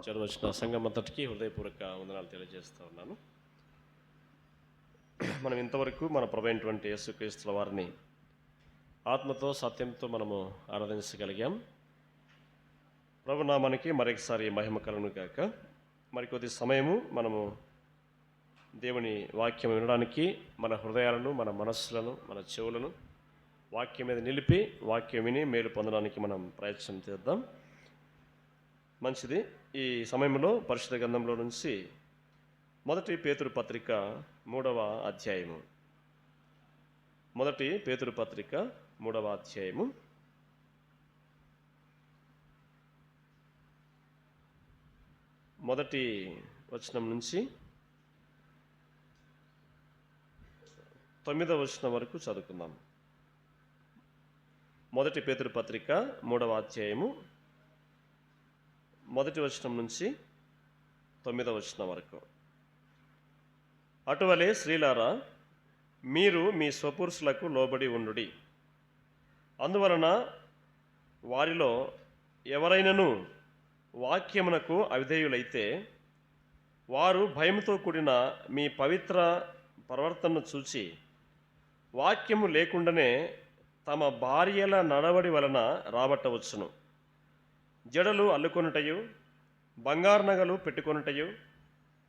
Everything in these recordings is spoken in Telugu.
చదవచ్చిన సంఘం అంతటికీ హృదయపూర్వక వందనాలు తెలియజేస్తూ ఉన్నాను. మనం ఇంతవరకు మన ప్రభువైనటువంటి యేసుక్రీస్తుల వారిని ఆత్మతో సత్యంతో మనము ఆరాధించగలిగాం. ప్రభునామానికి మరొకసారి మహిమ కలుగును గాక. మరికొద్ది సమయము మనము దేవుని వాక్యం వినడానికి మన హృదయాలను, మన మనస్సులను, మన చెవులను వాక్యం మీద నిలిపి వాక్యం విని మేలు పొందడానికి మనం ప్రయత్నం చేద్దాం. మంచిది. ఈ సమయంలో పరిశుద్ధ గ్రంథంలో నుంచి మొదటి పేతురు పత్రిక 3వ అధ్యాయము. మొదటి పేతురు పత్రిక 3వ అధ్యాయము. మొదటి వచనం నుంచి 9వ వచనం వరకు చదువుకుందాం. మొదటి పేతురు పత్రిక 3వ అధ్యాయము మొదటి వచనం నుంచి 9వ వచనం వరకు. అటువలే స్త్రీలారా, మీరు మీ స్వపురుషులకు లోబడి ఉండుడి. అందువలన వారిలో ఎవరైనను వాక్యమునకు అవిధేయులైతే వారు భయంతో కూడిన మీ పవిత్ర ప్రవర్తనను చూచి వాక్యము లేకుండానే తమ భార్యల నడవడి వలన రాబట్టవచ్చును. జడలు అల్లుకొనుటయు, బంగారు నగలు పెట్టుకొనుటయు,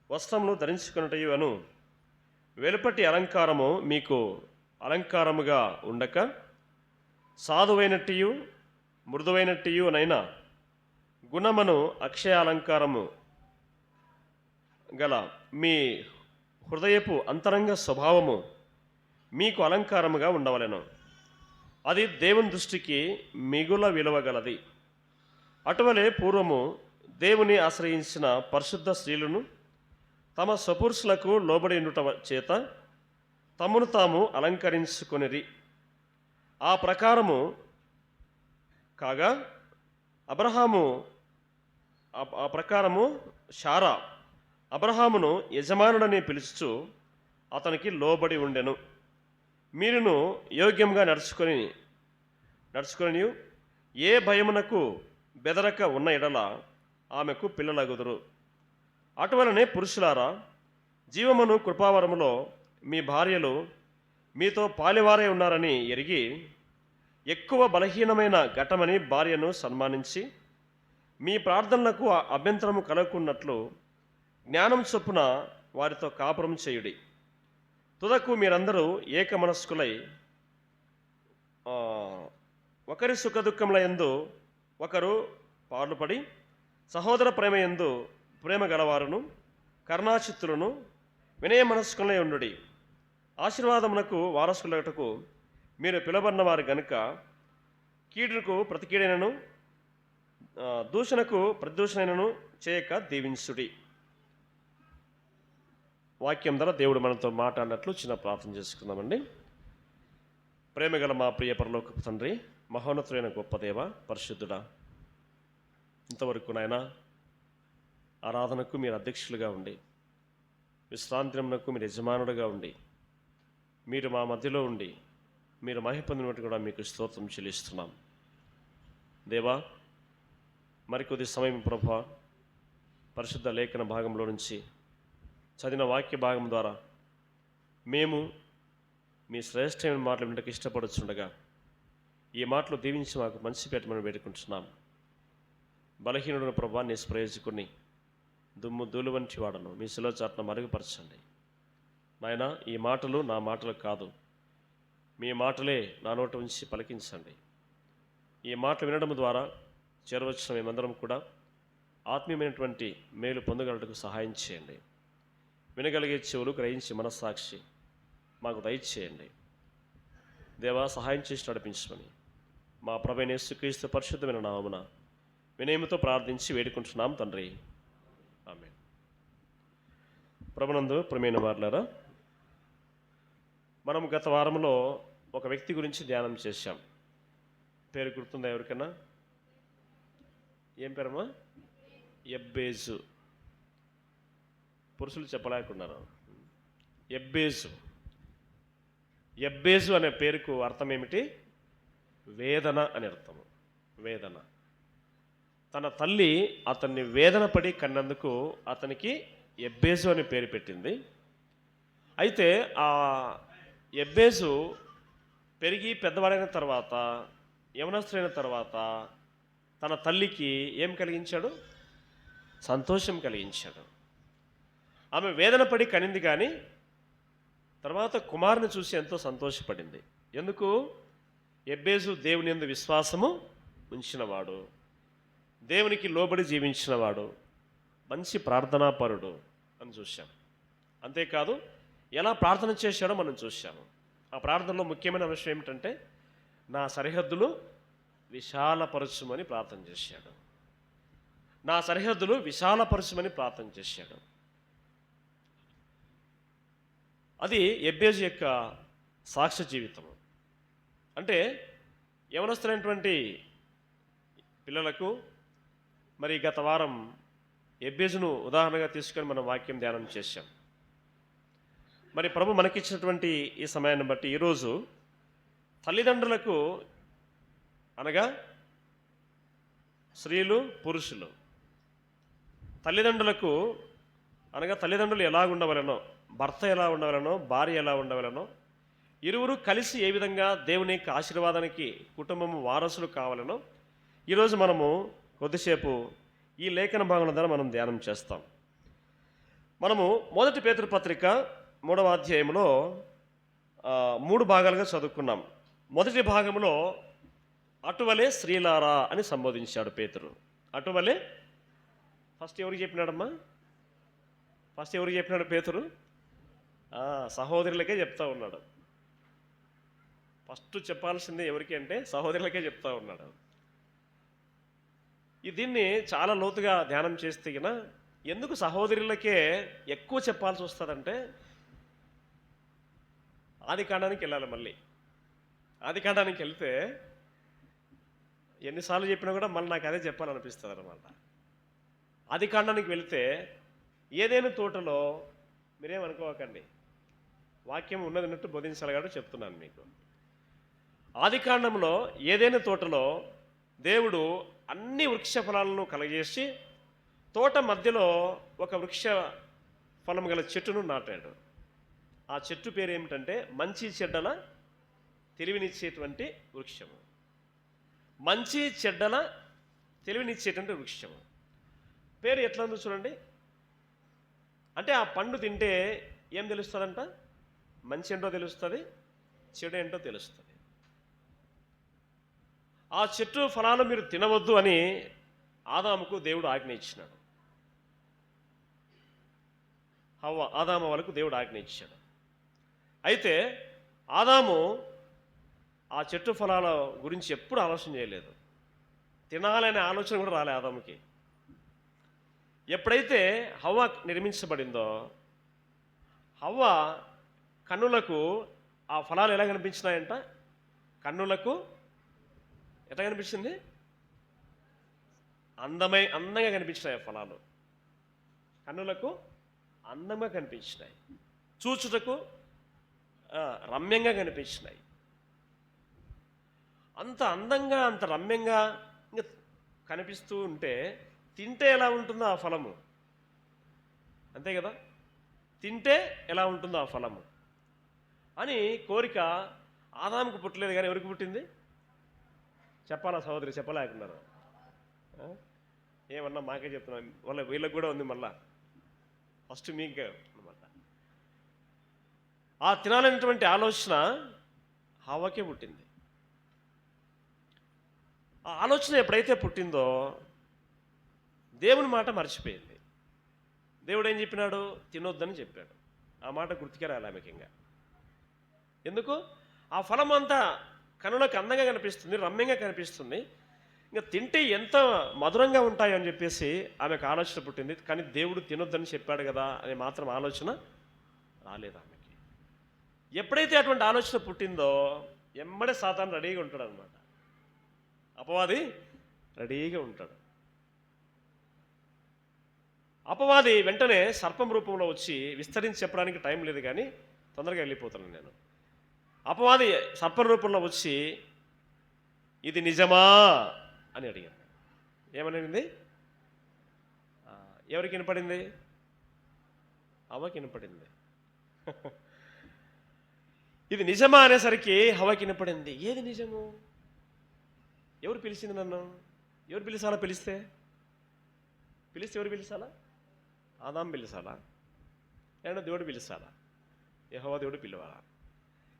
వస్త్రములు ధరించుకొనుటయు అను వెలుపటి అలంకారము మీకు అలంకారముగా ఉండక, సాధువైనట్టియు మృదువైనట్టియు నైనా గుణమును అక్షయ అలంకారము గల మీ హృదయపు అంతరంగ స్వభావము మీకు అలంకారముగా ఉండవలెను. అది దేవుని దృష్టికి మిగుల విలువ గలది. అటువలే పూర్వము దేవుని ఆశ్రయించిన పరిశుద్ధ స్త్రీలను తమ స్వపురుషులకు లోబడి ఉండుట చేత తమను తాము అలంకరించుకొనిరి. ఆ ప్రకారము కాగా శారా అబ్రహామును యజమానుడని పిలుచుచు అతనికి లోబడి ఉండెను. మీరును యోగ్యంగా నడుచుకొని ఏ భయమునకు బెదరక ఉన్న ఎడల ఆమెకు పిల్లలగుదురు. అటువలనే పురుషులారా, జీవమును కృపావరములో మీ భార్యలు మీతో పాలివారై ఉన్నారని ఎరిగి ఎక్కువ బలహీనమైన ఘటమని భార్యను సన్మానించి మీ ప్రార్థనలకు అభ్యంతరము కలగకున్నట్లు జ్ఞానం చొప్పున వారితో కాపురం చేయుడి. తుదకు మీరందరూ ఏక మనస్కులై ఒకరి సుఖదుఖముల యందు ఒకరు పాటుపడి సహోదర ప్రేమ యందు ప్రేమ గలవారును కరుణాచిత్తులను వినయ మనస్కులై ఉండుడి. ఆశీర్వాదమునకు వారసులటకు మీరు పిలువబడిన వారు గనుక కీడుకు ప్రతికీడైనను దూషణకు ప్రతిదూషణైనను చేయక దీవించుడి. వాక్యం ద్వారా దేవుడు మనతో మాట్లాడినట్లు చిన్న ప్రార్థన చేసుకుందామండి. ప్రేమగల మా ప్రియ పరలోకపు తండ్రి, మహోన్నతులైన గొప్ప దేవ, పరిశుద్ధుడా, ఇంతవరకు నాయన ఆరాధనకు మీరు అధ్యక్షులుగా ఉండి, విశ్రాంతినకు మీరు యజమానుడుగా ఉండి, మీరు మా మధ్యలో ఉండి మీరు మహిమ పొందినట్టు కూడా మీకు స్తోత్రం చెల్లిస్తున్నాం. దేవా, మరికొద్ది సమయం ప్రభా, పరిశుద్ధ లేఖన భాగంలో నుంచి చదివిన వాక్య భాగం ద్వారా మేము మీ శ్రేష్టమైన మాటలు వినడానికి ఇష్టపడుచుండగా ఈ మాటలు దీవించి మాకు మంచి పెట్టమని వేడుకుంటున్నాం. బలహీనుడిని ప్రభా నీ ప్రయోజకుని దుమ్ము ధూళి వంటి వాడను మీ శిలో చాటున మరుగుపరచండి. నాయన, ఈ మాటలు నా మాటలు కాదు, మీ మాటలే నా నోటి ఉంచి పలికించండి. ఈ మాటలు వినడం ద్వారా చేరవచ్చిన మేమందరం కూడా ఆత్మీయమైనటువంటి మేలు పొందగలటకు సహాయం చేయండి. వినగలిగే చెవులు, గ్రహించి మనస్సాక్షి మాకు దయచేయండి. దేవా, సహాయం చేసి నడిపించమని మా ప్రభువైన యేసుక్రీస్తు పరిశుద్ధమైన నామమున వినయముతో ప్రార్థించి వేడుకుంటున్నాం తండ్రి, ఆమేన్. ప్రభునందు ప్రియమైన వారులారా, మనం గత వారంలో ఒక వ్యక్తి గురించి ధ్యానం చేశాం. పేరు గుర్తుందా ఎవరికన్నా? ఏం పేరమ్మా? ఎబ్బేజు. పురుషులు చెప్పలేకున్నారు. ఎబ్బేజు అనే పేరుకు అర్థం ఏమిటి? వేదన అని అర్థము. వేదన. తన తల్లి అతన్ని వేదన పడి కన్నందుకు అతనికి ఎబ్బేజు అని పేరు పెట్టింది. అయితే ఆ ఎబ్బేజు పెరిగి పెద్దవాడైన తర్వాత, యవనస్తుడైన తర్వాత తన తల్లికి ఏం కలిగించాడు? సంతోషం కలిగించాడు. ఆమె వేదన పడి కనింది కానీ తర్వాత కుమారుని చూసి ఎంతో సంతోషపడింది. ఎందుకు? ఎబ్బేజు దేవుని యందు విశ్వాసము ఉంచినవాడు, దేవునికి లోబడి జీవించినవాడు, మంచి ప్రార్థనాపరుడు అని చూశాం. అంతేకాదు ఎలా ప్రార్థన చేశాడో మనం చూశాము. ఆ ప్రార్థనలో ముఖ్యమైన విషయం ఏమిటంటే, నా సరిహద్దులు విశాలపరచుమని ప్రార్థన చేశాడు. నా సరిహద్దులు విశాలపరచుమని ప్రార్థన చేశాడు. అది ఎబ్బేజు యొక్క సాక్ష్య జీవితము. అంటే యవనస్తులైనటువంటి పిల్లలకు మరి గత వారం ఎబ్బేజును ఉదాహరణగా తీసుకొని మనం వాక్యం ధ్యానం చేశాం. మరి ప్రభు మనకిచ్చినటువంటి ఈ సమయాన్ని బట్టి ఈరోజు తల్లిదండ్రులకు, అనగా స్త్రీలు పురుషులు, తల్లిదండ్రులకు అనగా తల్లిదండ్రులు ఎలా ఉండవలనో, భర్త ఎలా ఉండవలనో, భార్య ఎలా ఉండవలనో, ఇరువురు కలిసి ఏ విధంగా దేవుని యొక్క ఆశీర్వాదానికి కుటుంబము వారసులు కావాలనో ఈరోజు మనము కొద్దిసేపు ఈ లేఖన భాగం ద్వారా మనం ధ్యానం చేస్తాం. మనము 1 పేతురు పత్రిక 3వ అధ్యాయంలో 3 భాగాలుగా చదువుకున్నాం. మొదటి భాగంలో అటువలే స్త్రీలారా అని సంబోధించాడు పేతురు. అటువలే ఫస్ట్ ఎవరికి చెప్పినాడమ్మా? ఫస్ట్ ఎవరికి చెప్పినాడు పేతురు? సహోదరులకే చెప్తా ఉన్నాడు. ఫస్ట్ చెప్పాల్సింది ఎవరికి అంటే సహోదరులకే చెప్తా ఉన్నాడు. దీన్ని చాలా లోతుగా ధ్యానం చేస్తే గిన ఎందుకు సహోదరులకే ఎక్కువ చెప్పాల్సి వస్తుందంటే, ఆది కాండానికి వెళ్ళాలి. మళ్ళీ ఆది కాండానికి వెళ్తే ఎన్నిసార్లు చెప్పినా కూడా మళ్ళీ నాకు అదే చెప్పాలనిపిస్తుంది అనమాట. ఆది కాండానికి వెళితే ఏదైనా తోటలో, మీరేమనుకోకండి, వాక్యం ఉన్నట్టు బోధించాలి కాబట్టి చెప్తున్నాను మీకు. ఆది కాండంలో ఏదైనా తోటలో దేవుడు అన్ని వృక్ష ఫలాలను కలగజేసి తోట మధ్యలో ఒక వృక్ష ఫలం గల చెట్టును నాటాడు. ఆ చెట్టు పేరు ఏమిటంటే మంచి చెడ్డల తెలివినిచ్చేటువంటి వృక్షము. మంచి చెడ్డల తెలివినిచ్చేటువంటి వృక్షము పేరు ఎట్లా ఉందో చూడండి. అంటే ఆ పండు తింటే ఏం తెలుస్తుందంట? మంచి ఏంటో తెలుస్తుంది, చెడు ఏంటో తెలుస్తుంది. ఆ చెట్టు ఫలాలు మీరు తినవద్దు అని ఆదాముకు దేవుడు ఆజ్ఞ ఇచ్చినాడు. ఆదాము వాళ్ళకు దేవుడు ఆజ్ఞ ఇచ్చాడు. అయితే ఆదాము ఆ చెట్టు ఫలాల గురించి ఎప్పుడు ఆలోచన చేయలేదు. తినాలనే ఆలోచన కూడా రాలే ఆదాముకి. ఎప్పుడైతే హవ్వ నిర్మించబడిందో, హవ్వ కన్నులకు ఆ ఫలాలు ఎలా కనిపించినాయంట? కన్నులకు ఎట్లా కనిపించింది? అందంగా కనిపించినాయి ఆ ఫలాలు. కన్నులకు అందంగా కనిపించినాయి, చూచుటకు రమ్యంగా కనిపించినాయి. అంత అందంగా, అంత రమ్యంగా ఇంకా కనిపిస్తూ ఉంటే తింటే ఎలా ఉంటుందో ఆ ఫలము, అంతే కదా? తింటే ఎలా ఉంటుందో ఆ ఫలము అని కోరిక ఆదాముకు పుట్టలేదు కానీ ఎవరికి పుట్టింది? చెప్పాలా సహోదరి? చెప్పలేకున్నారు. ఏమన్నా మాకే చెప్తున్నాను, వాళ్ళ వీళ్ళకి కూడా ఉంది. మళ్ళా ఫస్ట్ మీకే అనమాట. ఆ తినాలనేటువంటి ఆలోచన హవ్వకే పుట్టింది. ఆ ఆలోచన ఎప్పుడైతే పుట్టిందో దేవుని మాట మర్చిపోయింది. దేవుడు ఏం చెప్పినాడు? తినొద్దని చెప్పాడు. ఆ మాట గుర్తుకే రాలే ఆమెకింగా. ఎందుకు? ఆ ఫలం అంతా కనులకు అందంగా కనిపిస్తుంది, రమ్యంగా కనిపిస్తుంది, ఇంకా తింటే ఎంత మధురంగా ఉంటాయో అని చెప్పేసి ఆమెకు ఆలోచన పుట్టింది. కానీ దేవుడు తినొద్దని చెప్పాడు కదా అని మాత్రం ఆలోచన రాలేదు ఆమెకి. ఎప్పుడైతే అటువంటి ఆలోచన పుట్టిందో ఎమ్మడే సాతాను రెడీగా ఉంటాడు అనమాట. అపవాది రెడీగా ఉంటాడు. అపవాది వెంటనే సర్పం రూపంలో వచ్చి విస్తరించి చెప్పడానికి టైం లేదు కానీ తొందరగా వెళ్ళిపోతున్నాను నేను. అపవాది సర్పం రూపంలో వచ్చి ఇది నిజమా అని అడిగాను. ఏమనింది? ఎవరికి వినపడింది? హవ్వకి వినపడింది. ఇది నిజమా అనేసరికి హవ్వకి వినపడింది. ఏది నిజము? ఎవరు పిలిచింది నన్ను? ఎవరు పిలిచాలా? పిలిస్తే ఎవరు పిలిచాలా? ఆదాం పిలిచాలా? ఏమన్నా దేవుడు పిలిచాలా? యెహోవా దేవుడు పిలవాలా?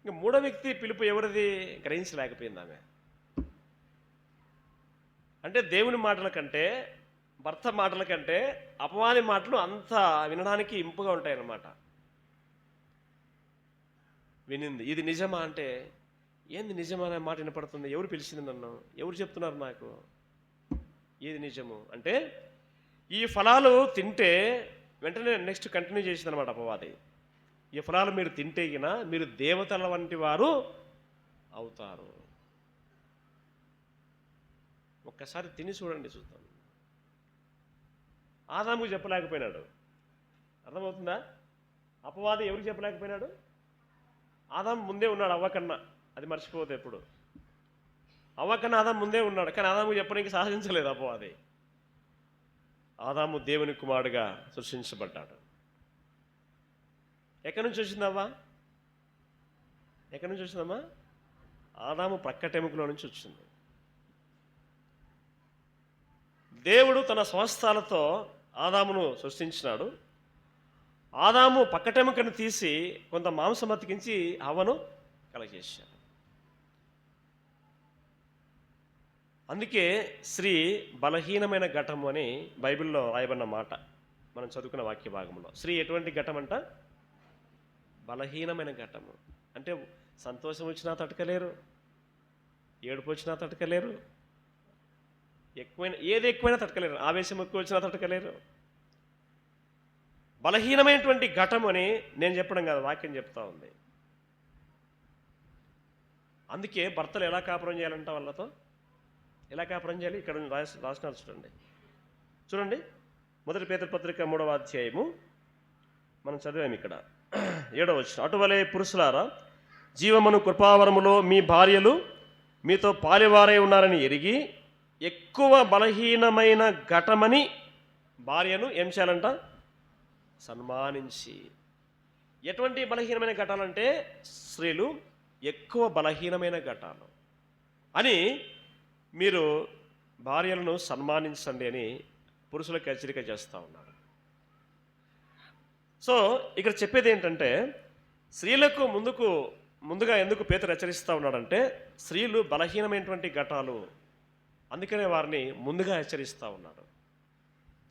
ఇంకా మూడో వ్యక్తి పిలుపు ఎవరిది గ్రహించలేకపోయింది ఆమె. అంటే దేవుని మాటల కంటే, భర్త మాటల కంటే అపవాది మాటలు అంత వినడానికి ఇంపుగా ఉంటాయన్నమాట. వినింది. ఇది నిజమా అంటే, ఏంది నిజమా అనే మాట వినపడుతుంది? ఎవరు పిలిచింది నన్ను? ఎవరు చెప్తున్నారు నాకు? ఏది నిజము అంటే, ఈ ఫలాలు తింటే వెంటనే నెక్స్ట్ కంటిన్యూ చేసిందనమాట అపవాది. ఈ ఫలాలు మీరు తింటే గిన మీరు దేవతల వంటి వారు అవుతారు. ఒక్కసారి తిని చూడండి, చూద్దాం. ఆదాముకు చెప్పలేకపోయినాడు. అర్థమవుతుందా? అపవాది ఎవరికి చెప్పలేకపోయినాడు? ఆదాం ముందే ఉన్నాడు అవ్వకన్నా. అది మర్చిపోతే ఎప్పుడు. అవ్వకన్నా ఆదాం ముందే ఉన్నాడు, కానీ ఆదాము చెప్పడానికి సాహసించలేదు అపవాది. ఆదాము దేవుని కుమారుడుగా సృష్టించబడ్డాడు. ఎక్కడి నుంచి వచ్చింది అవ్వ? ఎక్కడి నుంచి వచ్చిందమ్మా? ఆదాము ప్రక్కటెముకలో నుంచి వచ్చింది. దేవుడు తన స్వస్థాలతో ఆదామును సృష్టించినాడు. ఆదాము పక్కటెముకను తీసి కొంత మాంసం అతికించి హవ్వను కలగజేశాడు. అందుకే స్త్రీ బలహీనమైన ఘటము అని బైబిల్లో రాయబడిన మాట మనం చదువుకున్న వాక్య భాగంలో. స్త్రీ ఎటువంటి ఘటం అంట? బలహీనమైన ఘటము. అంటే సంతోషం వచ్చినా తట్టుకలేరు, ఏడుపు వచ్చినా తట్టుకలేరు, ఏది ఎక్కువైనా తట్టుకలేరు, ఆవేశం ఎక్కువ వచ్చినా తట్టుకలేరు. బలహీనమైనటువంటి ఘటం అని నేను చెప్పడం కాదు, వాక్యం చెప్తా ఉంది. అందుకే భర్తలు ఎలా కాపురం చేయాలంట? వాళ్ళతో ఎలా కాపురం చేయాలి? ఇక్కడ రాసినారు చూడండి. 1 పేతురు పత్రిక 3వ అధ్యాయము మనం చదివాము. ఇక్కడ 7వ వచనం, అటువలే పురుషులారా, జీవమును కృపావరములో మీ భార్యలు మీతో పాలివారై ఉన్నారని ఎరిగి ఎక్కువ బలహీనమైన ఘటమని భార్యను ఏం చేయాలంట? సన్మానించి. ఎటువంటి బలహీనమైన ఘటాలంటే స్త్రీలు ఎక్కువ బలహీనమైన ఘటాలు అని మీరు భార్యలను సన్మానించండి అని పురుషులకు హెచ్చరిక చేస్తూ ఉన్నారు. సో ఇక్కడ చెప్పేది ఏంటంటే, స్త్రీలకు ముందుగా ఎందుకు పేతురు హెచ్చరిస్తూ ఉన్నాడంటే, స్త్రీలు బలహీనమైనటువంటి ఘటాలు, అందుకనే వారిని ముందుగా హెచ్చరిస్తూ ఉన్నాడు.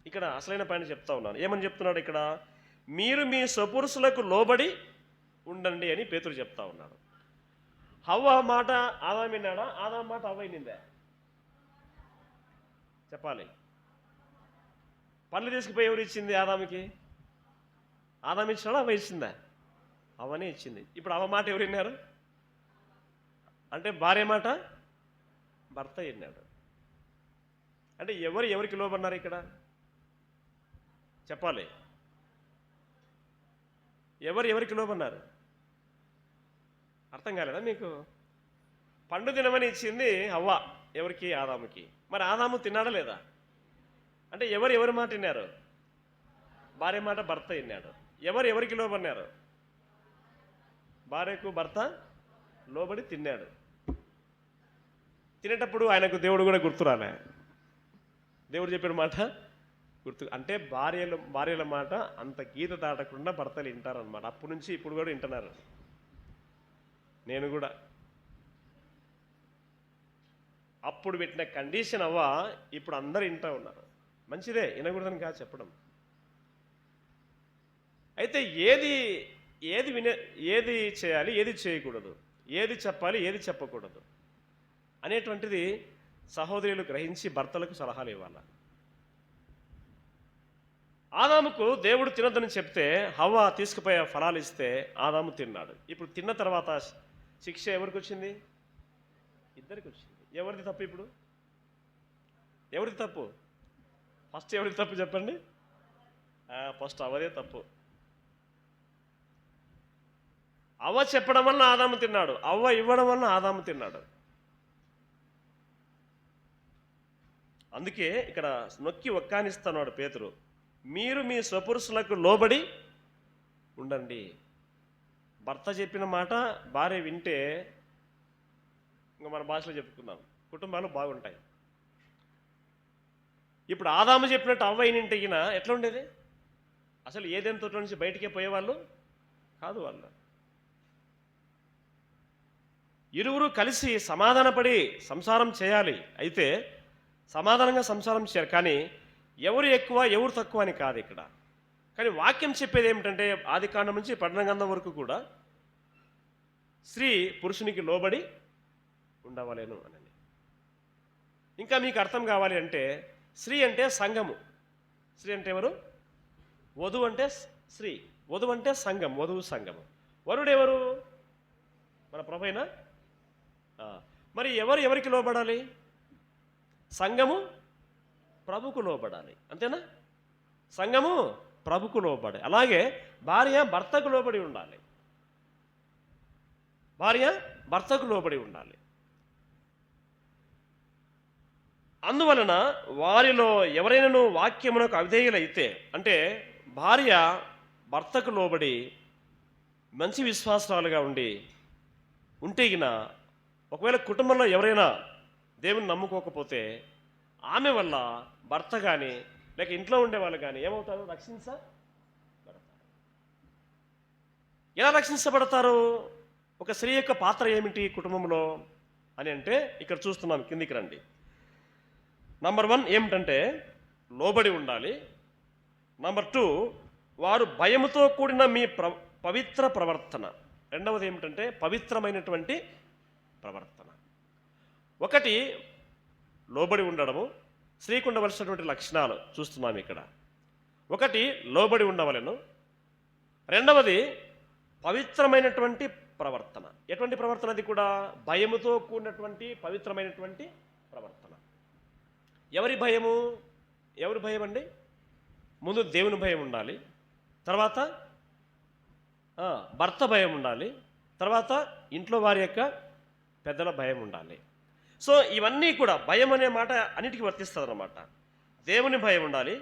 ఇక్కడ అసలైన పైన చెప్తా ఉన్నాను. ఏమని చెప్తున్నాడు ఇక్కడ? మీరు మీ స్వపురుషులకు లోబడి ఉండండి అని పేతురు చెప్తా ఉన్నాడు. హవ్వ మాట ఆదాం విన్నాడా? ఆదాం మాట హవ్వ వినిందా? చెప్పాలి. పండ్లు తీసుకుపోయి ఎవరు ఇచ్చింది ఆదాముకి? ఆదాం ఇచ్చినాడా? అవ్వ ఇచ్చిందా? అవనే ఇచ్చింది. ఇప్పుడు అవ్వ మాట ఎవరు విన్నారు? అంటే భార్య మాట భర్త విన్నాడు. అంటే ఎవరికి లోబడినారు ఇక్కడ? చెప్పాలి. ఎవరికి లోబడినారు? అర్థం కాలేదా మీకు? పండు తినమని ఇచ్చింది అవ్వ. ఎవరికి? ఆదాముకి. మరి ఆదాము తిన్నాడా లేదా? అంటే ఎవరి మాట విన్నారు? భార్య మాట భర్త విన్నాడు. ఎవరికి లోబడినారు? భార్యకు భర్త లోబడి తిన్నాడు. తినేటప్పుడు ఆయనకు దేవుడు కూడా గుర్తురాలే. దేవుడు చెప్పిన మాట గుర్తు. అంటే భార్యల మాట అంత గీత దాటకుండా భర్తలు వింటారనమాట. అప్పటి నుంచి ఇప్పుడు కూడా వింటున్నారు. నేను కూడా అప్పుడు పెట్టిన కండిషన్ అవ్వ ఇప్పుడు అందరు వింటూ ఉన్నారు. మంచిదే, వినకూడదని కాదు చెప్పడం. అయితే ఏది చేయాలి, ఏది చేయకూడదు, ఏది చెప్పాలి, ఏది చెప్పకూడదు అనేటువంటిది సహోదరులు గ్రహించి భర్తలకు సలహాలు ఇవ్వాలి. ఆదాముకు దేవుడు తినొద్దని చెప్తే హవ్వ తీసుకుపోయే ఫలాలు ఇస్తే ఆదాము తిన్నాడు. ఇప్పుడు తిన్న తర్వాత శిక్ష ఎవరికి వచ్చింది? ఇద్దరికి వచ్చింది. ఎవరిది తప్పు ఇప్పుడు? ఎవరిది తప్పు? ఫస్ట్ ఎవరిది తప్పు చెప్పండి? ఫస్ట్ అవ్వదే తప్పు. అవ్వ చెప్పడం వల్ల ఆదాము తిన్నాడు, అవ్వ ఇవ్వడం వల్ల ఆదాము తిన్నాడు. అందుకే ఇక్కడ నొక్కి ఒక్కానిస్తున్నాడు పేతురు, మీరు మీ స్వపురుషులకు లోబడి ఉండండి. భర్త చెప్పిన మాట భార్య వింటే, ఇంకా మన భాషలో చెప్పుకున్నాం, కుటుంబాలు బాగుంటాయి. ఇప్పుడు ఆదాము చెప్పినట్టు అవ్వ అయినంటిగిన ఎట్లా ఉండేది? అసలు ఏదైనా తోట నుంచి బయటికే పోయేవాళ్ళు కాదు. వాళ్ళు ఇరువురు కలిసి సమాధానపడి సంసారం చేయాలి. అయితే సమాధానంగా సంసారం చేయాలి, కానీ ఎవరు ఎక్కువ ఎవరు తక్కువ అని కాదు ఇక్కడ. కానీ వాక్యం చెప్పేది ఏమిటంటే, ఆది కాండం నుంచి పట్టణగంధం వరకు కూడా స్త్రీ పురుషునికి లోబడి ఉండవలేను అనండి. ఇంకా మీకు అర్థం కావాలి అంటే, స్త్రీ అంటే సంఘము. స్త్రీ అంటే ఎవరు? వధువు అంటే స్త్రీ, వధువు అంటే సంఘం, వధువు సంఘము. వరుడు ఎవరు? మన ప్రభువైన. మరి ఎవరు ఎవరికి లోబడాలి? సంఘము ప్రభుకు లోబడాలి, అంతేనా? సంఘము ప్రభుకు లోబడాలి. అలాగే భార్య భర్తకు లోబడి ఉండాలి. భార్య భర్తకు లోబడి ఉండాలి. అందువలన వారిలో ఎవరైనా వాక్యమునకు అవిధేయులైతే, అంటే భార్య భర్తకు లోబడి మంచి విశ్వాసాలుగా ఉంటే ఒకవేళ కుటుంబంలో ఎవరైనా దేవుని నమ్ముకోకపోతే ఆమె వల్ల భర్త కానీ లేక ఇంట్లో ఉండేవాళ్ళు కానీ ఏమవుతారు? రక్షించబడతారు. ఎలా రక్షించబడతారు? ఒక స్త్రీ యొక్క పాత్ర ఏమిటి కుటుంబంలో అని అంటే ఇక్కడ చూస్తున్నాం, కిందికి రండి. నంబర్ 1 ఏమిటంటే లోబడి ఉండాలి. నంబర్ 2 వారు భయముతో కూడిన మీ పవిత్ర ప్రవర్తన. రెండవది ఏమిటంటే పవిత్రమైనటువంటి ప్రవర్తన. ఒకటి లోబడి ఉండడము, స్త్రీకి ఉండవలసినటువంటి లక్షణాలు చూస్తున్నాం ఇక్కడ. ఒకటి లోబడి ఉండవలను, రెండవది పవిత్రమైనటువంటి ప్రవర్తన. ఎటువంటి ప్రవర్తన? అది కూడా భయముతో కూడినటువంటి పవిత్రమైనటువంటి ప్రవర్తన. ఎవరి భయము? ఎవరి భయం అండి? ముందు దేవుని భయం ఉండాలి, తర్వాత భర్త భయం ఉండాలి, తర్వాత ఇంట్లో వారి యొక్క పెద్దల భయం ఉండాలి. సో ఇవన్నీ కూడా భయం అనే మాట అన్నిటికీ వర్తిస్తుంది అన్నమాట. దేవుని భయం ఉండాలి,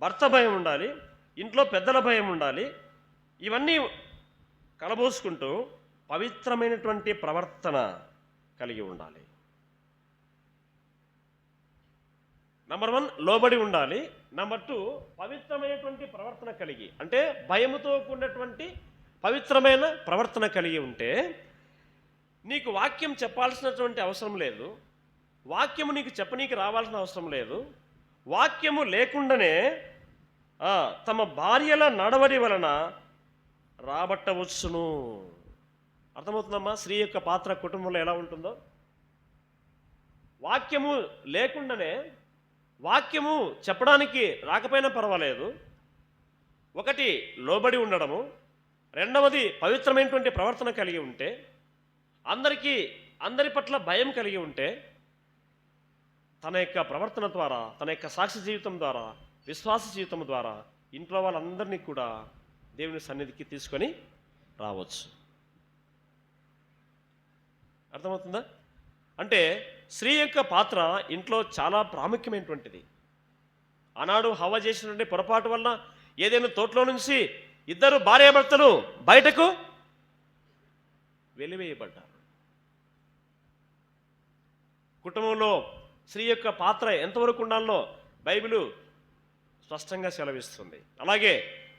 భర్త భయం ఉండాలి, ఇంట్లో పెద్దల భయం ఉండాలి. ఇవన్నీ కలబోసుకుంటూ పవిత్రమైనటువంటి ప్రవర్తన కలిగి ఉండాలి. నంబర్ 1 లోబడి ఉండాలి. నంబర్ 2 పవిత్రమైనటువంటి ప్రవర్తన కలిగి, అంటే భయముతో కూడినటువంటి పవిత్రమైన ప్రవర్తన కలిగి ఉంటే నీకు వాక్యం చెప్పాల్సినటువంటి అవసరం లేదు, వాక్యము నీకు చెప్పనీకి రావాల్సిన అవసరం లేదు. వాక్యము లేకుండానే తమ భార్యల నడవడి వలన రాబట్టవచ్చును. అర్థమవుతుందమ్మా స్త్రీ యొక్క పాత్ర కుటుంబంలో ఎలా ఉంటుందో? వాక్యము లేకుండానే, వాక్యము చెప్పడానికి రాకపోయినా పర్వాలేదు, ఒకటి లోబడి ఉండడము, రెండవది పవిత్రమైనటువంటి ప్రవర్తన కలిగి ఉంటే, అందరి పట్ల భయం కలిగి ఉంటే, తన యొక్క ప్రవర్తన ద్వారా, తన యొక్క సాక్షి జీవితం ద్వారా, విశ్వాస జీవితం ద్వారా ఇంట్లో వాళ్ళందరినీ కూడా దేవుని సన్నిధికి తీసుకొని రావచ్చు. అర్థమవుతుందా? అంటే స్త్రీ యొక్క పాత్ర ఇంట్లో చాలా ప్రాముఖ్యమైనటువంటిది. ఆనాడు హవ్వ చేసినటువంటి పొరపాటు వల్ల ఏదైనా తోటలో నుంచి ఇద్దరు భార్యాభర్తలు బయటకు వెలివేయబడ్డారు. కుటుంబంలో స్త్రీ యొక్క పాత్ర ఎంతవరకు ఉండాలో బైబిలు స్పష్టంగా సెలవిస్తుంది. అలాగే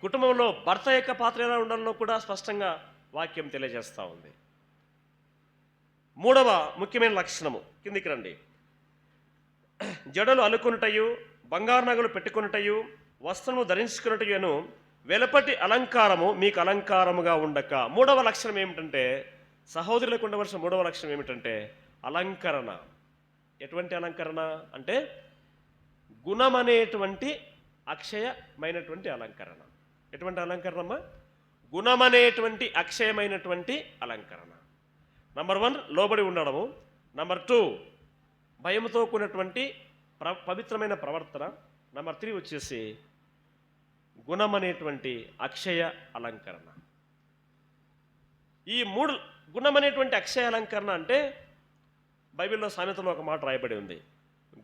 కుటుంబంలో భర్త యొక్క పాత్ర ఎలా ఉండాలో కూడా స్పష్టంగా వాక్యం తెలియజేస్తూ ఉంది. మూడవ ముఖ్యమైన లక్షణము, కిందికి రండి. జడలు అలుకొనుటయు, బంగారు నగలు పెట్టుకొనుటయు, వస్త్రము ధరించుకున్నటయును వెలపటి అలంకారము మీకు అలంకారముగా ఉండక. మూడవ లక్షణం ఏమిటంటే, సహోదరులకు ఉండవలసిన మూడవ లక్షణం ఏమిటంటే అలంకరణ. ఎటువంటి అలంకరణ అంటే గుణమనేటువంటి అక్షయమైనటువంటి అలంకరణ. ఎటువంటి అలంకరణమ్మా? గుణమనేటువంటి అక్షయమైనటువంటి అలంకరణ. నంబర్ 1 లోబడి ఉండడము, నంబర్ 2 భయముతో కూడినటువంటి పవిత్రమైన ప్రవర్తన, నంబర్ 3 వచ్చేసి గుణమనేటువంటి అక్షయ అలంకరణ. ఈ 3 గుణమనేటువంటి అక్షయ అలంకరణ అంటే బైబిల్లో సామెతలో ఒక మాట రాయబడి ఉంది,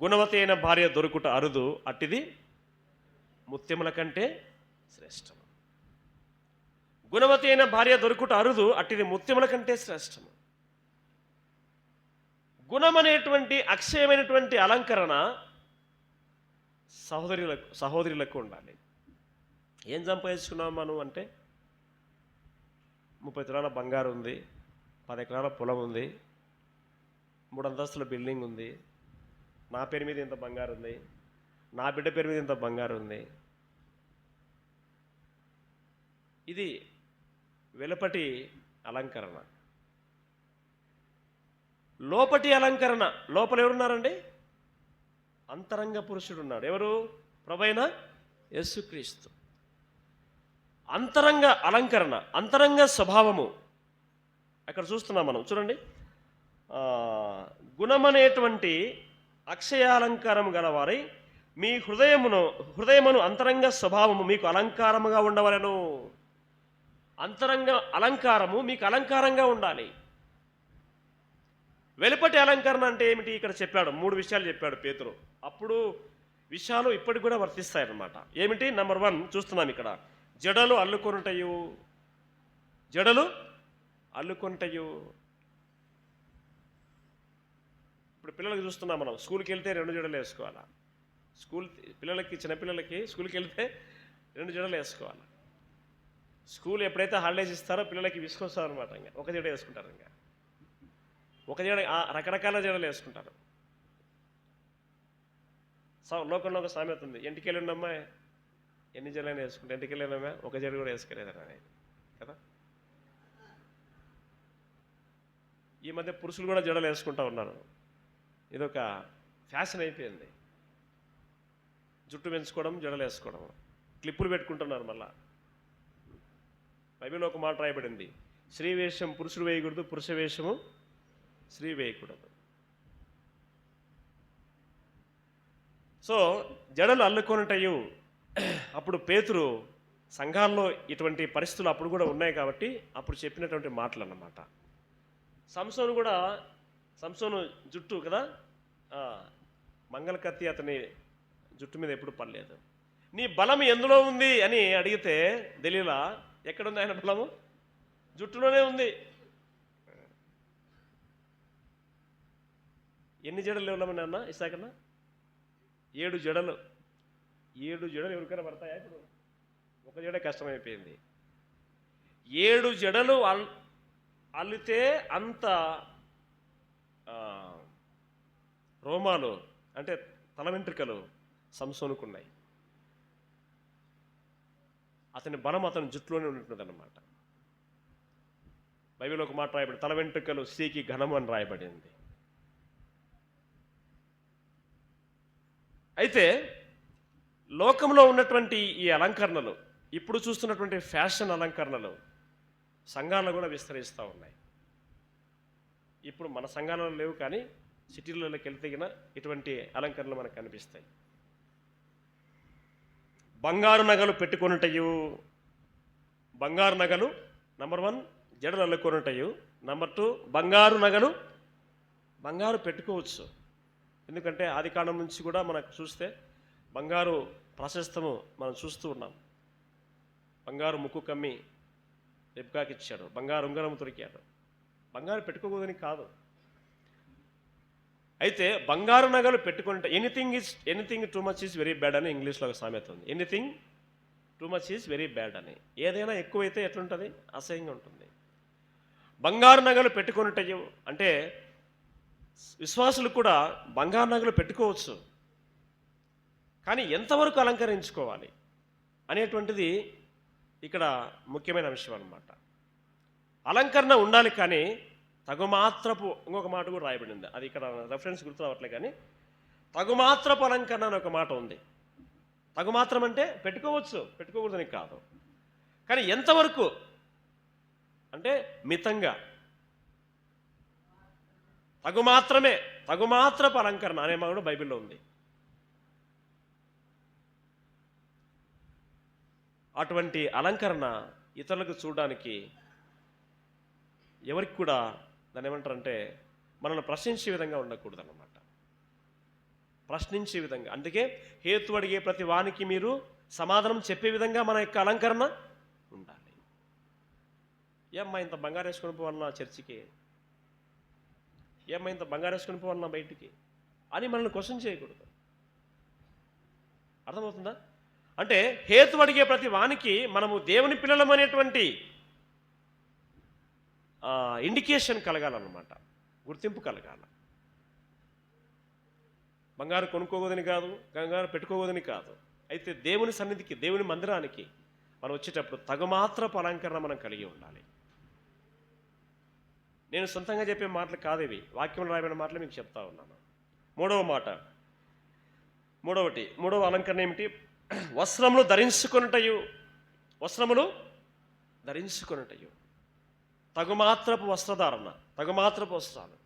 గుణవతి అయిన భార్య దొరుకుట అరుదు, అట్టిది ముత్యముల కంటే శ్రేష్టము. గుణవతి అయిన భార్య దొరుకుట అరుదు, అట్టిది ముత్యముల కంటే శ్రేష్టము. గుణం అనేటువంటి అక్షయమైనటువంటి అలంకరణ సహోదరులకు ఉండాలి. ఏం సంపాదించుకున్నావు మనం అంటే, 30 తులాల బంగారు ఉంది, 10 ఎకరాల పొలం ఉంది, 3 అంతస్తుల బిల్డింగ్ ఉంది, నా పేరు మీద ఇంత బంగారు ఉంది, నా బిడ్డ పేరు మీద ఇంత బంగారు ఉంది. ఇది వెలుపటి అలంకరణ. లోపటి అలంకరణ, లోపల ఎవరున్నారండి? అంతరంగ పురుషుడు ఉన్నాడు. ఎవరు? ప్రభువైన యేసుక్రీస్తు. అంతరంగ అలంకరణ, అంతరంగ స్వభావము అక్కడ చూస్తున్నాం మనం. చూడండి, గుణమనేటువంటి అక్షయాలంకారం గలవారై మీ హృదయమును అంతరంగ స్వభావము మీకు అలంకారముగా ఉండవలెను. అంతరంగ అలంకారము మీకు అలంకారంగా ఉండాలి. వెలుపటి అలంకరణ అంటే ఏమిటి? ఇక్కడ చెప్పాడు, 3 విషయాలు చెప్పాడు పేతురు. అప్పుడు విషయాలు ఇప్పటికి కూడా వర్తిస్తాయన్నమాట. ఏమిటి? నెంబర్ 1 చూస్తున్నాం ఇక్కడ, జడలు అల్లుకొనుటయు. జడలు అల్లుకొనుటయు. ఇప్పుడు పిల్లలకి చూస్తున్నాం మనం, స్కూల్కి వెళ్తే 2 జడలు వేసుకోవాలా. చిన్నపిల్లలకి స్కూల్కి వెళ్తే 2 జడలు వేసుకోవాలి. స్కూల్ ఎప్పుడైతే హాలిడేస్ ఇస్తారో పిల్లలకి విసుకొస్తారు అనమాట. ఇంకా ఒక జడ వేసుకుంటారు, ఇంకా ఒక జడ, రకరకాల జడలు వేసుకుంటారు. లోకంలో ఒక సామెత ఉంది, ఎంటికెళ్ళిండమ్మా ఎన్ని జడలైనా వేసుకుంటా, ఎంటికెళ్ళినమ్మా ఒక జడ కూడా వేసుకోలేదని కదా. ఈ మధ్య పురుషులు కూడా జడలు వేసుకుంటా ఉన్నారు. ఇదొక ఫ్యాషన్ అయిపోయింది. జుట్టు పెంచుకోవడం, జడలు వేసుకోవడం, క్లిప్పులు పెట్టుకుంటున్నారు. మళ్ళా బైబిల్లో ఒక మాట రాయబడింది, స్త్రీ వేషం పురుషుడు వేయకూడదు, పురుష వేషము స్త్రీ వేయకూడదు. సో జడలు అల్లుకొనుటయు. అప్పుడు పేతురు సంఘాల్లో ఇటువంటి పరిస్థితులు అప్పుడు కూడా ఉన్నాయి కాబట్టి అప్పుడు చెప్పినటువంటి మాటలు అన్నమాట. సంసోను జుట్టు కదా, మంగళ కత్తి అతని జుట్టు మీద ఎప్పుడు పడలేదు. నీ బలం ఎందులో ఉంది అని అడిగితే దెలీలా, ఎక్కడుంది ఆయన బలము? జుట్టులోనే ఉంది. ఎన్ని జడలు లేవున్నామని అన్న ఇసాకన్నా? 7 జడలు. 7 జడలు ఎవరికైనా పడతాయా? ఇప్పుడు ఒక జడ కష్టమైపోయింది. 7 జడలు అల్లితే అంత రోమాలు అంటే తల వెంట్రుకలు సంసోనుకున్నాయి. అతని బలం అతని జుట్టులోనే ఉంటున్నది అన్నమాట. బైబిల్లో ఒక మాట రాయబడి, తల వెంట్రుకలు స్త్రీకి ఘనము అని రాయబడింది. అయితే లోకంలో ఉన్నటువంటి ఈ అలంకరణలు, ఇప్పుడు చూస్తున్నటువంటి ఫ్యాషన్ అలంకరణలు సంఘాల్లో కూడా విస్తరిస్తూ ఉన్నాయి. ఇప్పుడు మన సంఘాలలో లేవు, కానీ సిటీలలోకి వెళ్తే ఇటువంటి అలంకరణలు మనకు కనిపిస్తాయి. బంగారు నగలు పెట్టుకొనుటయు. బంగారు నగలు నెంబర్ 1 జడలు అల్లుకొనుటయు. నెంబర్ 2 బంగారు పెట్టుకోవచ్చు. ఎందుకంటే ఆదికాండం నుంచి కూడా మనకు చూస్తే బంగారు ప్రశస్తము మనం చూస్తూ ఉన్నాం. బంగారు ముక్కు కమ్మి రెబ్కాకి ఇచ్చాడు, బంగారు ఉంగరం దొరికాడు. బంగారు పెట్టుకోకూడదని కాదు. అయితే బంగారు నగలు పెట్టుకుంటే anything too much is very bad అని ఇంగ్లీష్లో ఒక సామెత ఉంది. Anything too much is very bad అని. ఏదైనా ఎక్కువైతే ఎట్లుంటుంది? అసహ్యంగా ఉంటుంది. బంగారు నగలు పెట్టుకొనుటయు అంటే విశ్వాసులు కూడా బంగారు నగలు పెట్టుకోవచ్చు, కానీ ఎంతవరకు అలంకరించుకోవాలి అనేటువంటిది ఇక్కడ ముఖ్యమైన విషయం అన్నమాట. అలంకరణ ఉండాలి, కానీ తగుమాత్రపు, ఇంకొక మాట కూడా రాయబడింది, అది ఇక్కడ రెఫరెన్స్ గుర్తు రావట్లే, కానీ తగుమాత్రపు అలంకరణ అని ఒక మాట ఉంది. తగుమాత్రం అంటే పెట్టుకోవచ్చు, పెట్టుకోకూడదని కాదు, కానీ ఎంతవరకు అంటే మితంగా, తగుమాత్రపు అలంకరణ అనే మాట కూడా బైబిల్లో ఉంది. అటువంటి అలంకరణ ఇతరులకు చూడడానికి ఎవరికి కూడా దాన్ని ఏమంటారంటే మనల్ని ప్రశ్నించే విధంగా ఉండకూడదు అన్నమాట. ప్రశ్నించే విధంగా. అందుకే హేతు అడిగే ప్రతి వానికి మీరు సమాధానం చెప్పే విధంగా మన యొక్క అలంకరణ ఉండాలి. ఏమ్మా ఇంత బంగారు వేసుకొని పోవాలన్నా చర్చికి, ఏమ్మా ఇంత బంగారు వేసుకొని పోవాలన్నా బయటికి అని మనల్ని క్వశ్చన్ చేయకూడదు. అర్థమవుతుందా? అంటే హేతు అడిగే ప్రతి వానికి మనము దేవుని పిల్లలం అనేటువంటి ఇండికేషన్ కలగాలన్నమాట, గుర్తింపు కలగాలి. బంగారు కొనుక్కోవద్దని కాదు, బంగారు పెట్టుకోవద్దని కాదు. అయితే దేవుని సన్నిధికి, దేవుని మందిరానికి మనం వచ్చేటప్పుడు తగుమాత్రపు అలంకరణ మనం కలిగి ఉండాలి. నేను సొంతంగా చెప్పే మాటలు కాదేవి, వాక్యంలో రాయబడిన మాటలు మీకు చెప్తా ఉన్నాను. మూడవ అలంకరణ ఏమిటి? వస్త్రములు ధరించుకొనుటయు. వస్త్రములు ధరించుకొనుటయు, తగుమాత్రపు వస్త్రధారణ, తగుమాత్రపు వస్త్రాలు.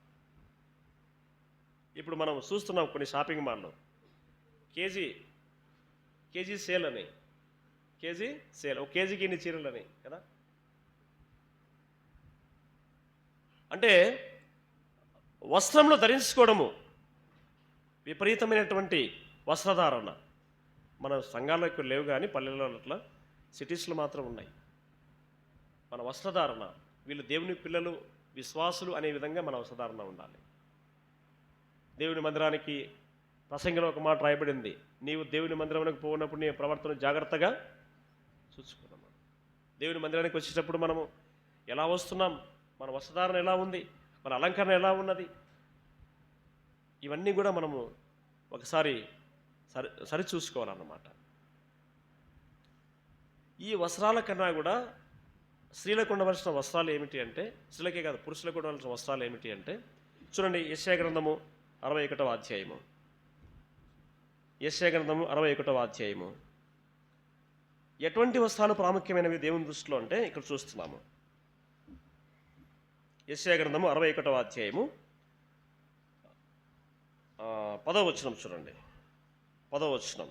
ఇప్పుడు మనం చూస్తున్నాం కొన్ని షాపింగ్ మాల్లో కేజీ సేల్ అని, కేజీ సేల్, ఒక కేజీకి ఇన్ని చీరలు అని కదా. అంటే వస్త్రంలో ధరించుకోవడము, విపరీతమైనటువంటి వస్త్రధారణ మన సంఘాల్లో ఇక్కడ లేవు, కానీ పల్లెల్లో అట్లా సిటీస్లో మాత్రం ఉన్నాయి. మన వస్త్రధారణ, వీళ్ళు దేవుని పిల్లలు, విశ్వాసులు అనే విధంగా మన వస్త్రధారణ ఉండాలి. దేవుని మందిరానికి ప్రసంగంలో ఒక మాట రాయబడింది, నీవు దేవుని మందిరానికి పోయినప్పుడు నీ ప్రవర్తన జాగ్రత్తగా చూసుకున్నాము. దేవుని మందిరానికి వచ్చేటప్పుడు మనము ఎలా వస్తున్నాం, మన వస్త్రధారణ ఎలా ఉంది, మన అలంకరణ ఎలా ఉన్నది, ఇవన్నీ కూడా మనము ఒకసారి సరి చూసుకోవాలన్నమాట. ఈ వస్త్రాల కన్నా కూడా స్త్రీలకు ఉండవలసిన వస్త్రాలు ఏమిటి అంటే, స్త్రీలకే కాదు పురుషులకు ఉండవలసిన వస్త్రాలు ఏమిటి అంటే, చూడండి యెషయా గ్రంథము 61వ అధ్యాయము. యెషయా గ్రంథము 61వ అధ్యాయము. ఎటువంటి వస్త్రాలు ప్రాముఖ్యమైనవి దేవుని దృష్టిలో అంటే ఇక్కడ చూస్తున్నాము. యెషయా గ్రంథము 61వ అధ్యాయము 10వ వచనం చూడండి. 10వ వచనం.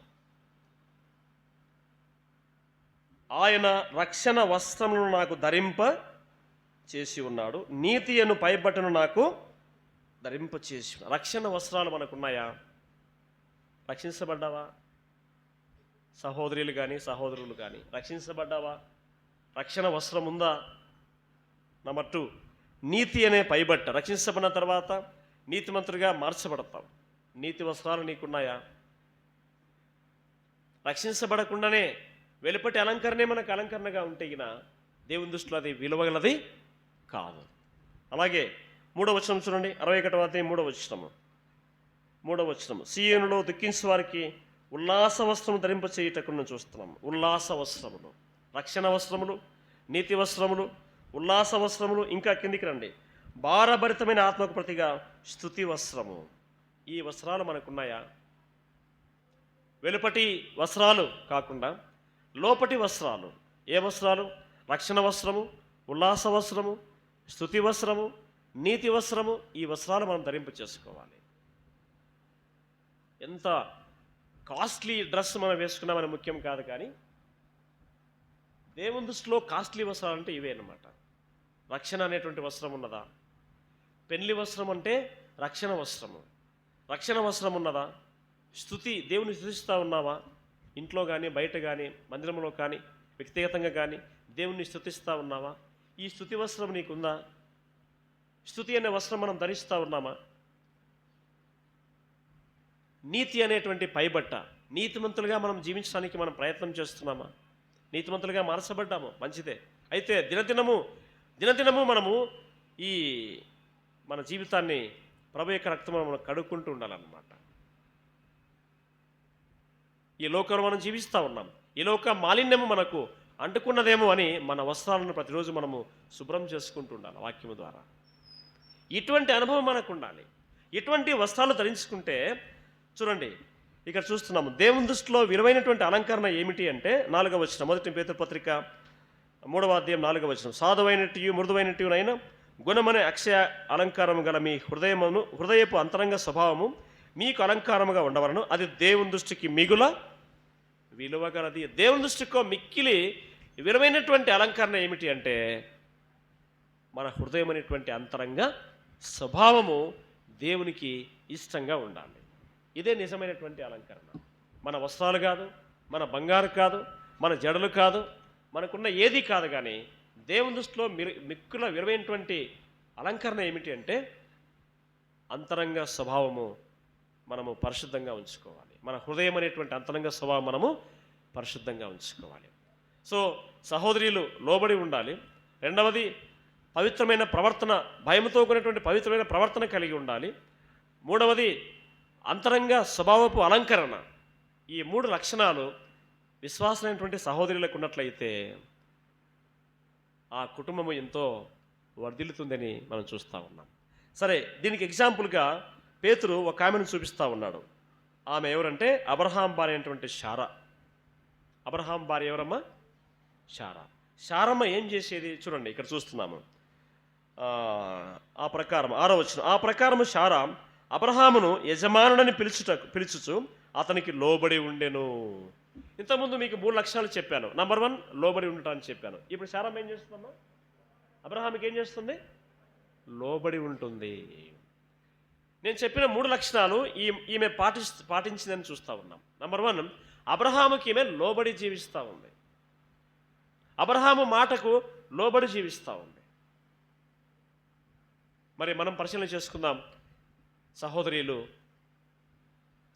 ఆయన రక్షణ వస్త్రములను నాకు ధరింప చేసి ఉన్నాడు, నీతి అను పైబట్టను నాకు ధరింప చేసి ఉన్నాడు. రక్షణ వస్త్రాలు మనకున్నాయా? రక్షించబడ్డావా? సహోదరులు కానీ సహోదరులు కానీ రక్షించబడ్డావా? రక్షణ వస్త్రం ఉందా? నెంబర్ 2, నీతి అనే పైబట్ట. రక్షించబడిన తర్వాత నీతిమంతుడిగా మార్చబడతాం. నీతి వస్త్రాలు నీకున్నాయా? రక్షించబడకుండానే వెలుపటి అలంకరణే మనకు అలంకరణగా ఉంటే గిన దేవుని దృష్టిలో అది విలువగలది కాదు. అలాగే 3వ వచనం చూడండి, 61వ అధ్యాయం 3వ వచనం. సీయోనులో దుఃఖించే వారికి ఉల్లాస వస్త్రము ధరింప చేయుటకు మనం చూస్తున్నాము. ఉల్లాస వస్త్రములు, రక్షణ వస్త్రములు, నీతి వస్త్రములు, ఉల్లాస వస్త్రములు. ఇంకా కిందికి రండి, భారభరితమైన ఆత్మకు ప్రతిగా స్తుతి వస్త్రము. ఈ వస్త్రాలు మనకున్నాయా? వెలుపటి వస్త్రాలు కాకుండా లోపటి వస్త్రాలు. ఏ వస్త్రాలు? రక్షణ వస్త్రము, ఉల్లాస వస్త్రము, స్తుతి వస్త్రము, నీతి వస్త్రము. ఈ వస్త్రాలు మనం ధరింప చేసుకోవాలి. ఎంత కాస్ట్లీ డ్రెస్ మనం వేసుకున్నామని ముఖ్యం కాదు, కానీ దేవుని దృష్టిలో కాస్ట్లీ వస్త్రాలు అంటే ఇవే అన్నమాట. రక్షణ అనేటువంటి వస్త్రం ఉన్నదా? పెళ్లి వస్త్రం అంటే రక్షణ వస్త్రము. రక్షణ వస్త్రం ఉన్నదా? స్తుతి, దేవుని స్తుతిస్తూ ఉన్నావా? ఇంట్లో కానీ బయట కానీ మందిరంలో కానీ వ్యక్తిగతంగా కానీ దేవుణ్ణి స్తుతిస్తూ ఉన్నావా? ఈ స్తుతి వస్త్రం నీకుందా? స్తుతి అనే వస్త్రం మనం ధరిస్తూ ఉన్నామా? నీతి అనేటువంటి పైబట్ట, నీతిమంతులుగా మనం జీవించడానికి మనం ప్రయత్నం చేస్తున్నామా? నీతిమంతులుగా మార్చబడ్డాము, మంచిదే. అయితే దినదినము మనము ఈ మన జీవితాన్ని ప్రభు యొక్క రక్తంలో మనం కడుక్కుంటూ ఉండాలన్నమాట. ఈ లోకంలో మనం జీవిస్తూ ఉన్నాం, ఈ లోక మాలిన్యము మనకు అంటుకున్నదేమో అని మన వస్త్రాలను ప్రతిరోజు మనము శుభ్రం చేసుకుంటూ ఉండాలి వాక్యము ద్వారా. ఇటువంటి అనుభవం మనకు ఉండాలి. ఇటువంటి వస్త్రాలు ధరించుకుంటే చూడండి, ఇక్కడ చూస్తున్నాము దేవుని దృష్టిలో విలువైనటువంటి అలంకరణ ఏమిటి అంటే 4వ వచనం, 1 పేతురు పత్రిక 3వ అధ్యాయం 4వ వచనం. సాధువైనట్టు మృదువైనట్టునైనా గుణమనే అక్షయ అలంకారము గల మీ హృదయపు అంతరంగ స్వభావము మీకు అలంకారముగా ఉండవలను, అది దేవుని దృష్టికి మిగుల విలువగలది. దేవుని దృష్టికో మిక్కిలి విలువైనటువంటి అలంకరణ ఏమిటి అంటే మన హృదయం అనేటువంటి అంతరంగ స్వభావము దేవునికి ఇష్టంగా ఉండాలి. ఇదే నిజమైనటువంటి అలంకరణ. మన వస్త్రాలు కాదు, మన బంగారు కాదు, మన జడలు కాదు, మనకున్న ఏది కాదు. కానీ దేవుని దృష్టిలో మిక్కుల విలువైనటువంటి అలంకరణ ఏమిటి అంటే అంతరంగ స్వభావము మనము పరిశుద్ధంగా ఉంచుకోవాలి. మన హృదయం అనేటువంటి అంతరంగ స్వభావం మనము పరిశుద్ధంగా ఉంచుకోవాలి. సో సహోదరులు లోబడి ఉండాలి. రెండవది పవిత్రమైన ప్రవర్తన, భయంతో కూడినటువంటి పవిత్రమైన ప్రవర్తన కలిగి ఉండాలి. మూడవది అంతరంగ స్వభావపు అలంకరణ. ఈ 3 లక్షణాలు విశ్వాసమైనటువంటి సహోదరులకు ఉన్నట్లయితే ఆ కుటుంబము ఎంతో వర్ధిల్లుతుందని మనం చూస్తూ ఉన్నాం. సరే, దీనికి ఎగ్జాంపుల్గా పేతురు ఒక ఆమెను చూపిస్తూ ఉన్నాడు. ఆమె ఎవరంటే అబ్రహాం భార్య అయినటువంటి శారా. అబ్రహాం భార్య ఎవరమ్మా? శారా. శారమ్మ ఏం చేసేది చూడండి, ఇక్కడ చూస్తున్నాము. ఆ ప్రకారం 6వ వచనం, ఆ ప్రకారము శారా అబ్రహామును యజమానుడని పిలుచుచు అతనికి లోబడి ఉండెను. ఇంతకుముందు మీకు 3 లక్షణాలు చెప్పాను. నంబర్ 1 లోబడి ఉండటాన్ని చెప్పాను. ఇప్పుడు శారమ్మ ఏం చేస్తుందమ్మా? అబ్రహాముకి ఏం చేస్తుంది? లోబడి ఉంటుంది. నేను చెప్పిన 3 లక్షణాలు ఈమె పాటించిందని చూస్తూ ఉన్నాం. నంబర్ 1, అబ్రహాముకి ఈమె లోబడి జీవిస్తూ ఉంది. అబ్రహాము మాటకు లోబడి జీవిస్తూ ఉంది. మరి మనం పరిశీలన చేసుకుందాం. సహోదరులు,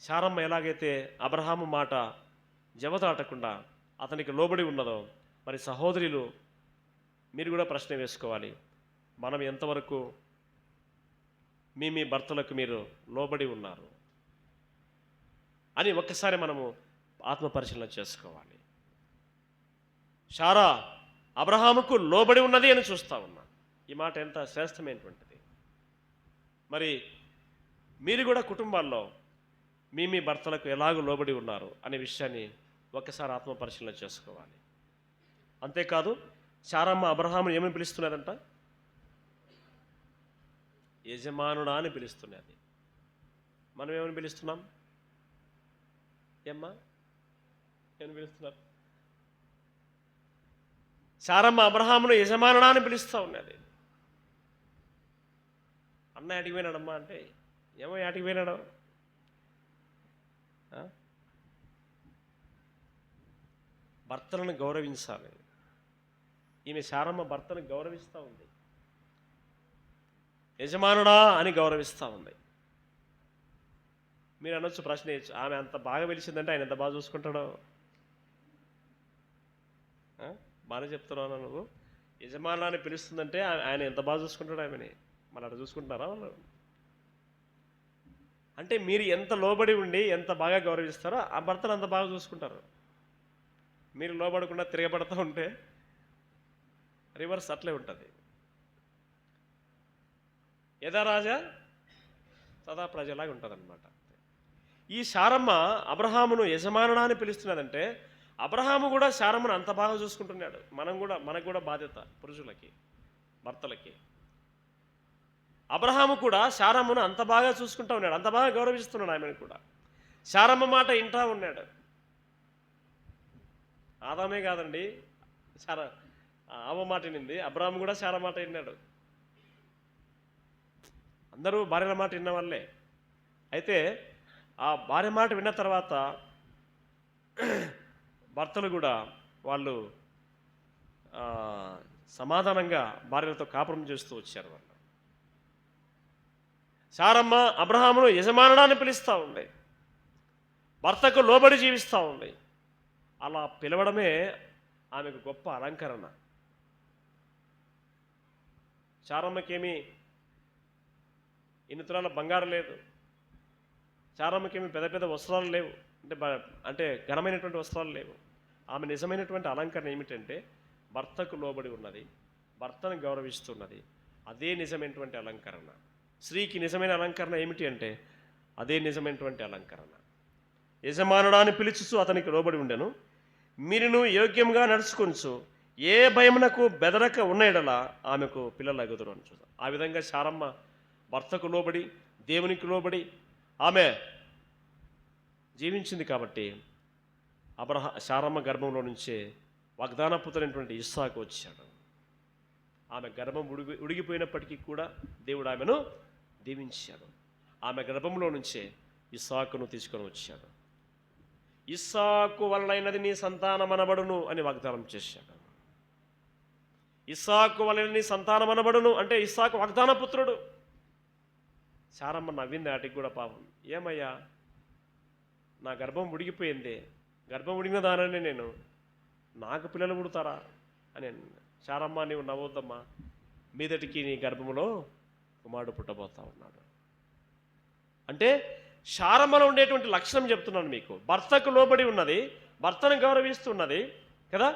శారమ్మ ఎలాగైతే అబ్రహాము మాట జవదాటకుండా అతనికి లోబడి ఉన్నదో, మరి సహోదరులు మీరు కూడా ప్రశ్న వేసుకోవాలి. మనం ఎంతవరకు మీ భర్తలకు మీరు లోబడి ఉన్నారు అని ఒక్కసారి మనము ఆత్మ పరిశీలన చేసుకోవాలి. శారా అబ్రహాముకు లోబడి ఉన్నది అని చూస్తూ ఉన్నాం. ఈ మాట ఎంత శ్రేష్టమైనటువంటిది. మరి మీరు కూడా కుటుంబాల్లో మీ భర్తలకు ఎలాగో లోబడి ఉన్నారు అనే విషయాన్ని ఒక్కసారి ఆత్మ పరిశీలన చేసుకోవాలి. అంతేకాదు, శారమ్మ అబ్రహామును ఏమని పిలుస్తున్నదంట? యజమానుడా అని పిలుస్తున్నది. మనం ఏమని పిలుస్తున్నాం? ఏమ్మా ఏమని పిలుస్తున్నారు? శారమ్మ అబ్రహామును యజమానుడా అని పిలుస్తూ ఉన్నది. అన్న యాటికి పోయినాడమ్మా అంటే, ఏమో యాటికి పోయినాడు? భర్తలను గౌరవించాలి. ఈమె శారమ్మ భర్తను గౌరవిస్తూ ఉంది. యజమానుడా అని గౌరవిస్తూ ఉంది. మీరు అనొచ్చు, ప్రశ్న వేయచ్చు, ఆమె అంత బాగా పిలిచిందంటే ఆయన ఎంత బాగా చూసుకుంటాడో. బాగానే చెప్తున్నావు నువ్వు. యజమానాన్ని పిలుస్తుందంటే ఆయన ఎంత బాగా చూసుకుంటాడు ఆమెని. మన అక్కడ చూసుకుంటున్నారా వాళ్ళు? అంటే మీరు ఎంత లోబడి ఉండి ఎంత బాగా గౌరవిస్తారో ఆ భర్తను అంత బాగా చూసుకుంటారు. మీరు లోబడకుండా తిరగబడుతూ ఉంటే రివర్స్ అట్లే ఉంటుంది. యథా రాజా తదా ప్రజలాగా ఉంటుంది అన్నమాట. ఈ శారమ్మ అబ్రహామును యజమానుడా అని పిలుస్తున్నదంటే అబ్రహాము కూడా శారమ్మను అంత బాగా చూసుకుంటున్నాడు. మనకు కూడా బాధ్యత, పురుషులకి, భర్తలకి. అబ్రహాము కూడా శారమ్మను అంత బాగా చూసుకుంటూ ఉన్నాడు, అంత బాగా గౌరవిస్తున్నాడు ఆమెను కూడా. శారమ్మ మాట ఇంటా ఉన్నాడు. ఆదామే కాదండి, అవ్వ మాట వినింది. అబ్రహాము కూడా శార మాట విన్నాడు. అందరూ భార్యల మాట విన్న వాళ్ళే. అయితే ఆ భార్య మాట విన్న తర్వాత భర్తలు కూడా వాళ్ళు సమాధానంగా భార్యలతో కాపురం చేస్తూ వచ్చారు. వాళ్ళు శారమ్మ అబ్రహామును యజమానుడాన్ని పిలుస్తూ ఉంది, భర్తకు లోబడి జీవిస్తూ ఉంది. అలా పిలవడమే ఆమెకు గొప్ప అలంకరణ. శారమ్మకేమీ ఇన్ని తులాల బంగారం లేదు, శారమ్మకేమీ పెద్ద పెద్ద వస్త్రాలు లేవు, అంటే ఘనమైనటువంటి వస్త్రాలు లేవు. ఆమె నిజమైనటువంటి అలంకరణ ఏమిటంటే భర్తకు లోబడి ఉన్నది, భర్తను గౌరవిస్తున్నది. అదే నిజమైనటువంటి అలంకరణ. స్త్రీకి నిజమైన అలంకరణ ఏమిటి అంటే అదే నిజమైనటువంటి అలంకరణ. యజమానుడాన్ని పిలుచుచు అతనికి లోబడి ఉండెను. మీరును యోగ్యంగా నడుచుకొనుచు ఏ భయమునకు బెదరక ఉన్న ఎడల ఆమెకు పిల్లలు అగుదురు అని చూద్దాం. ఆ విధంగా శారమ్మ భర్తకు లోబడి, దేవునికి లోబడి ఆమె జీవించింది కాబట్టి శారమ్మ గర్భంలో నుంచే వాగ్దాన పుత్రుడైనటువంటి ఇస్సాకు వచ్చాడు. ఆమె గర్భం ఉడిగిపోయినప్పటికీ కూడా దేవుడు ఆమెను దీవించాడు. ఆమె గర్భంలో నుంచే ఇస్సాకును తీసుకొని వచ్చాడు. ఇస్సాకు వలనైనది నీ సంతానమనబడును అని వాగ్దానం చేశాడు. ఇస్సాకు వలన నీ సంతానమనబడును అంటే ఇస్సాకు వాగ్దాన పుత్రుడు. శారమ్మ నవ్వింది ఆటికి కూడా పాపం. ఏమయ్యా, నా గర్భం ఉడిగిపోయింది, గర్భం ఉడిగిన దానని నేను, నాకు పిల్లలు పుడతారా అని. శారమ్మ, నీవు నవ్వొద్దమ్మా, మీదటికి నీ గర్భములో కుమారుడు పుట్టబోతా ఉన్నాడు అంటే శారమ్మలో ఉండేటువంటి లక్షణం చెప్తున్నాను మీకు. భర్తకు లోబడి ఉన్నది, భర్తను గౌరవిస్తున్నది కదా.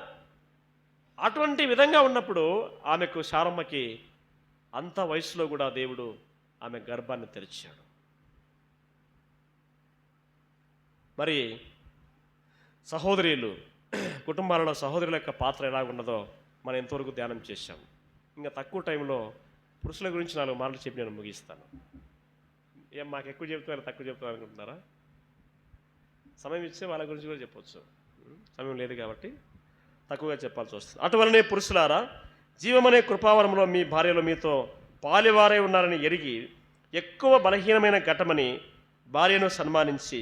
అటువంటి విధంగా ఉన్నప్పుడు ఆమెకు, శారమ్మకి అంత వయసులో కూడా దేవుడు ఆమె గర్భాన్ని తెరిచాడు. మరి సహోదరులు, కుటుంబాలలో సహోదరుల యొక్క పాత్ర ఎలా ఉన్నదో మనం ఎంతవరకు ధ్యానం చేశాం. ఇంకా తక్కువ టైంలో పురుషుల గురించి 4 మాటలు చెప్పి నేను ముగిస్తాను. ఏం మాకు ఎక్కువ చెప్తున్నారు, తక్కువ చెప్తున్నారు అనుకుంటున్నారా? సమయం ఇస్తే వాళ్ళ గురించి కూడా చెప్పవచ్చు. సమయం లేదు కాబట్టి తక్కువగా చెప్పాల్సి వస్తుంది. అటువలనే పురుషులారా, జీవమనే కృపావరంలో మీ భార్యలు మీతో పాలివారే ఉన్నారని ఎరిగి ఎక్కువ బలహీనమైన ఘటమని భార్యను సన్మానించి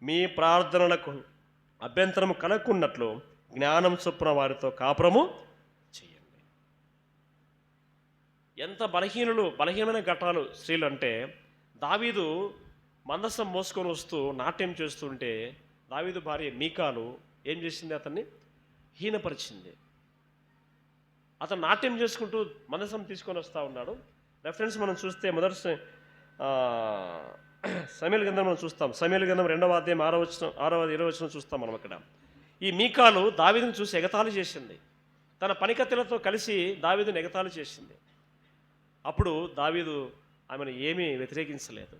మీ ప్రార్థనలకు అభ్యంతరము కలగకున్నట్లు జ్ఞానం చొప్పున వారితో కాపురము చేయండి. ఎంత బలహీనమైన ఘట్టాలు స్త్రీలు అంటే, దావీదు మందసం మోసుకొని వస్తూ నాట్యం చేస్తుంటే దావీదు భార్య మీకాలు ఏం చేసింది? అతన్ని హీనపరిచింది. అతను నాట్యం చేసుకుంటూ మందసం తీసుకొని వస్తూ ఉన్నాడు. రెఫరెన్స్ మనం చూస్తే మొదటి సమూయేలు గ్రంథం మనం చూస్తాం. సమూయేలు గ్రంథం 2వ అధ్యాయం 6వ 20 చూస్తాం మనం అక్కడ. ఈ మీకాలు దావీదును చూసి ఎగతాళి చేసింది. తన పనికత్తెలతో కలిసి దావీదును ఎగతాళి చేసింది. అప్పుడు దావీదు ఆమెను ఏమీ వ్యతిరేకించలేదు.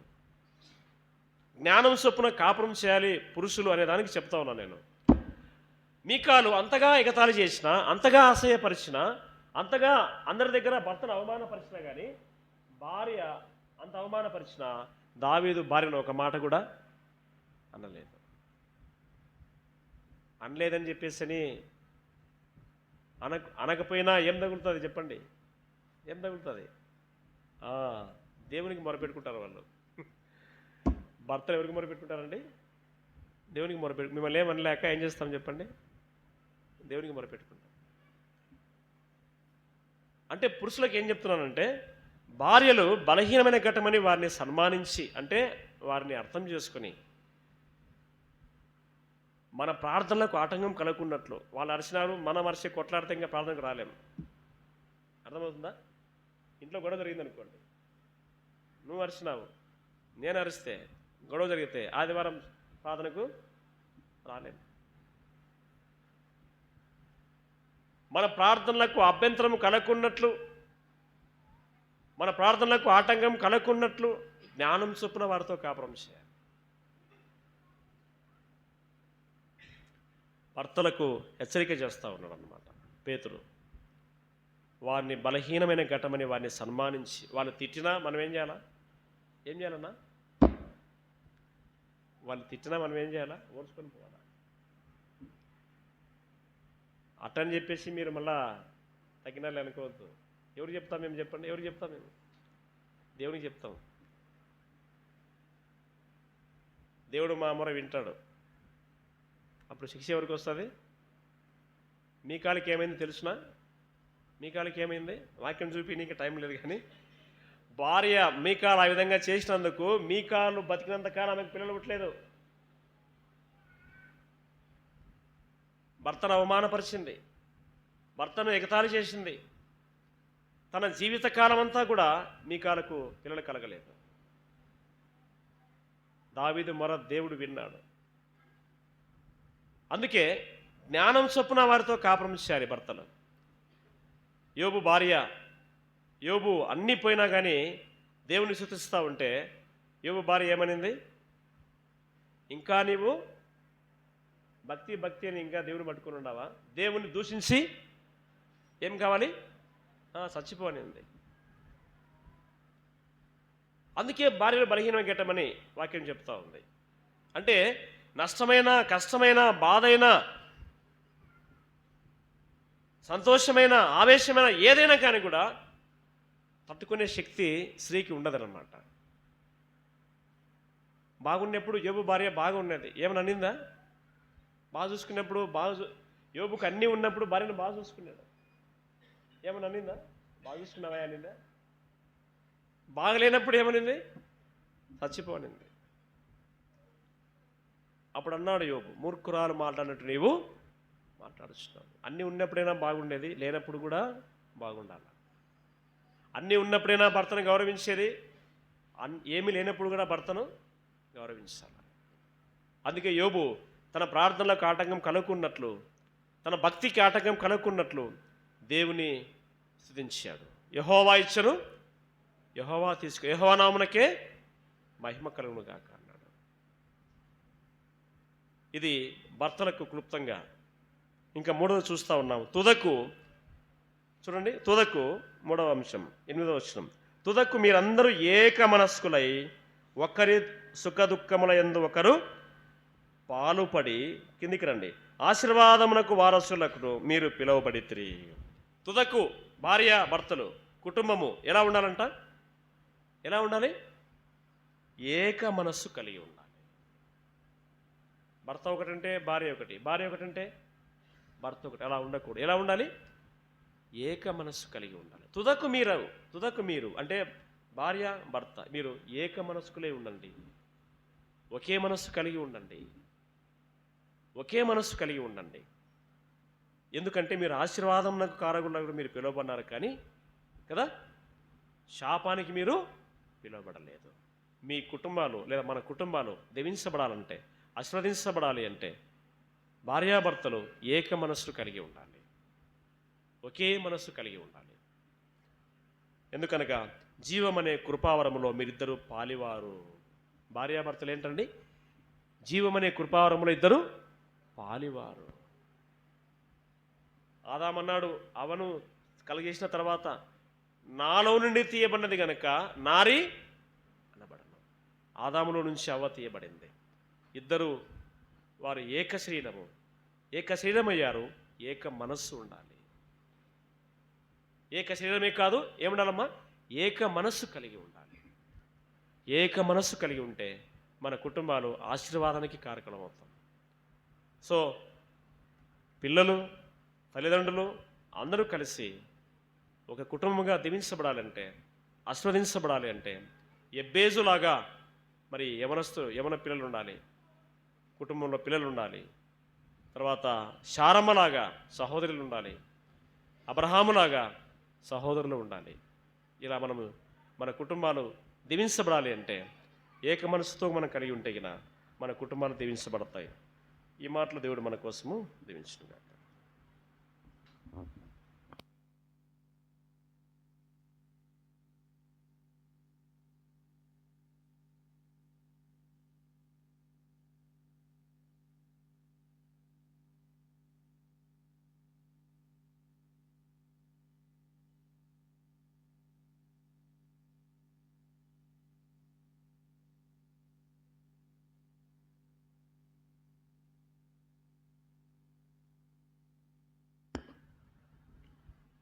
జ్ఞానం చొప్పున కాపురం చేయాలి పురుషులు అనే దానికి చెప్తా ఉన్నాను నేను. మీకాలు అంతగా ఎగతాళి చేసినా, అంతగా అసహ్యపరిచినా, అంతగా అందరి దగ్గర భర్తను అవమానపరిచినా కానీ, భార్య అంత అవమానపరిచినా దావీదు భార్యను ఒక మాట కూడా అనలేదని చెప్పేసి అనకపోయినా ఏం తగులుతుంది చెప్పండి? ఏం తగులుతుంది? దేవునికి మొరపెట్టుకుంటారు వాళ్ళు. భర్తలు ఎవరికి మొరపెట్టుకుంటారండి? దేవునికి మొరపెట్టు. మిమ్మల్ని ఏమనలేక ఏం చేస్తాం చెప్పండి? దేవునికి మొరపెట్టుకుంటాం. అంటే పురుషులకు ఏం చెప్తున్నానంటే, భార్యలు బలహీనమైన ఘటమని వారిని సన్మానించి, అంటే వారిని అర్థం చేసుకుని, మన ప్రార్థనలకు ఆటంకం కలగకున్నట్లు. వాళ్ళు అరిచినారు, మనం అరిచి కొట్లాడితే ఇంకా ప్రార్థనకు రాలేము. అర్థమవుతుందా? ఇంట్లో గొడవ జరిగిందనుకోండి, నువ్వు అరిచినావు, నేను అరిస్తే గొడవ జరిగితే ఆదివారం ప్రార్థనకు రాలేము. మన ప్రార్థనలకు అభ్యంతరం కలగకున్నట్లు, మన ప్రార్థనలకు ఆటంకం కలగకున్నట్లు జ్ఞానం చొప్పున వారితో కాపురం చేయాలి. భర్తలకు హెచ్చరిక చేస్తూ ఉన్నాడు అన్నమాట పేతురు. వారిని బలహీనమైన ఘటమని వారిని సన్మానించి, వాళ్ళు తిట్టినా మనం ఏం చేయాలన్నా? వాళ్ళు తిట్టినా మనం ఏం చేయాలా? ఓర్చుకొని పోవాలా? అట్టని చెప్పేసి మీరు మళ్ళా తగ్గినాలి అనుకోవద్దు. ఎవరికి చెప్తాం మేము? చెప్పండి, ఎవరికి చెప్తాం మేము? దేవునికి చెప్తాం. దేవుడు మా మొర వింటాడు. అప్పుడు శిక్ష ఎవరికి వస్తుంది? మీకాలకి ఏమైంది తెలుసునా? మీకాలకి ఏమైంది? వాక్యం చూపి నీకు టైం లేదు కానీ, భార్య మీకాలు ఆ విధంగా చేసినందుకు మీకాలు బతికినంత కాలం ఆమెకు పిల్లలు పుట్టలేదు. భర్తను అవమానపరిచింది, భర్తను ఎగతాళి చేసింది. తన జీవిత కాలం అంతా కూడా మీకాలకు పిల్లలు కలగలేదు. దావీదు మొర దేవుడు విన్నాడు. అందుకే జ్ఞానం చొప్పున వారితో కాపురం చేయాలి భర్తలు. యోబు భార్య, యోబు అన్నీ పోయినా కానీ దేవుని స్తుతిస్తూ ఉంటే యోబు భార్య ఏమనింది? ఇంకా నీవు భక్తి అని ఇంకా దేవుని పట్టుకుని ఉన్నావా? దేవుని దూషించి ఏం కావాలి? చచ్చిపోనింది. అందుకే భార్యలు బలహీనమైన ఘట్టమని వాక్యం చెప్తా ఉంది. అంటే నష్టమైన, కష్టమైన, బాధైన, సంతోషమైన, ఆవేశమైన ఏదైనా కానీ కూడా తట్టుకునే శక్తి స్త్రీకి ఉండదన్నమాట. బాగున్నప్పుడు యోబు భార్య బాగున్నది, ఏమని అనిందా? బాగా చూసుకున్నప్పుడు యోబుకు అన్నీ ఉన్నప్పుడు భార్యను బాగా చూసుకున్నాడు, ఏమని అనిందా? బాగా చూసుకున్నావా అనిందా? బాగలేనప్పుడు ఏమనింది? చచ్చిపోనింది. అప్పుడు అన్నాడు యోబు, మూర్ఖురాలు మాట్లాడినట్టు నీవు మాట్లాడుచున్నావు. అన్నీ ఉన్నప్పుడైనా బాగుండేది, లేనప్పుడు కూడా బాగుండాలి. అన్నీ ఉన్నప్పుడైనా భర్తను గౌరవించేది, ఏమీ లేనప్పుడు కూడా భర్తను గౌరవించాలి. అందుకే యోబు తన ప్రార్థనలకు ఆటంకం కలుగుకున్నట్లు, తన భక్తికి ఆటంకం కలుగుకున్నట్లు దేవుని స్తుతించాడు. యెహోవా ఇచ్చను, యెహోవా తీసుకో, యెహోవా నామమునకే మహిమ కలుగును గాక అన్నాడు. ఇది భర్తలకు క్లుప్తంగా. ఇంకా మూడవది చూస్తూ ఉన్నాం. తుదకు చూడండి, తుదకు మూడవ అంశం 8వ వచనం. తుదకు మీరందరూ ఏక మనస్కులై ఒకరి సుఖ దుఃఖముల యందు ఒకరు పాలుపడి, కిందికి రండి, ఆశీర్వాదమునకు వారసులకు మీరు పిలువబడితిరి. తుదకు భార్య భర్తలు కుటుంబము ఎలా ఉండాలంట? ఎలా ఉండాలి? ఏక మనస్సు కలిగి ఉండాలి. భర్త ఒకటంటే భార్య ఒకటి, భార్య ఒకటంటే భర్త ఒకటి, అలా ఉండకూడదు. ఎలా ఉండాలి? ఏక మనస్సు కలిగి ఉండాలి. తుదకు మీరు అంటే భార్య భర్త మీరు ఏక మనస్కులే ఉండండి, ఒకే మనస్సు కలిగి ఉండండి, ఒకే మనస్సు కలిగి ఉండండి. ఎందుకంటే మీరు ఆశీర్వాదమునకు కారకులకు మీరు పిలువబడినారు కానీ కదా, శాపానికి మీరు పిలువబడలేదు. మీ కుటుంబాలు లేదా మన కుటుంబాలు దీవించబడాలంటే, ఆశీర్వదించబడాలి అంటే భార్యాభర్తలు ఏక మనస్సు కలిగి ఉండాలి, ఒకే మనస్సు కలిగి ఉండాలి. ఎందుకనగా జీవమనే కృపావరములో మీరిద్దరు పాలివారు. భార్యాభర్తలు ఏంటండి? జీవమనే కృపావరములో ఇద్దరు పాలివారు. ఆదామన్నాడు అవను కలిగేసిన తర్వాత, నాలో నుండి తీయబడినది గనక నారి అనబడను. ఆదాములో నుంచి అవ్వ తీయబడింది. ఇద్దరు వారు ఏక శరీరమయ్యారు. ఏక మనస్సు ఉండాలి. ఏక శరీరమే కాదు, ఏముండాలమ్మా? ఏక మనస్సు కలిగి ఉండాలి. ఏక మనస్సు కలిగి ఉంటే మన కుటుంబాలు ఆశీర్వాదానికి కారకులం అవుతాం. సో పిల్లలు, తల్లిదండ్రులు అందరూ కలిసి ఒక కుటుంబంగా దీవించబడాలంటే, ఆశీర్వదించబడాలి అంటే ఎబ్బేజులాగా మరి యవన పిల్లలు ఉండాలి, కుటుంబంలో పిల్లలు ఉండాలి. తర్వాత శారమ్మలాగా సహోదరులు ఉండాలి, అబ్రహాములాగా సహోదరులు ఉండాలి. ఇలా మన కుటుంబాలు దీవించబడాలి అంటే ఏక మనసుతో మనం కలిగి ఉంటే గిన మన కుటుంబాలు దీవించబడతాయి. ఈ మాటలు దేవుడు మన కోసము దీవించునుగాక.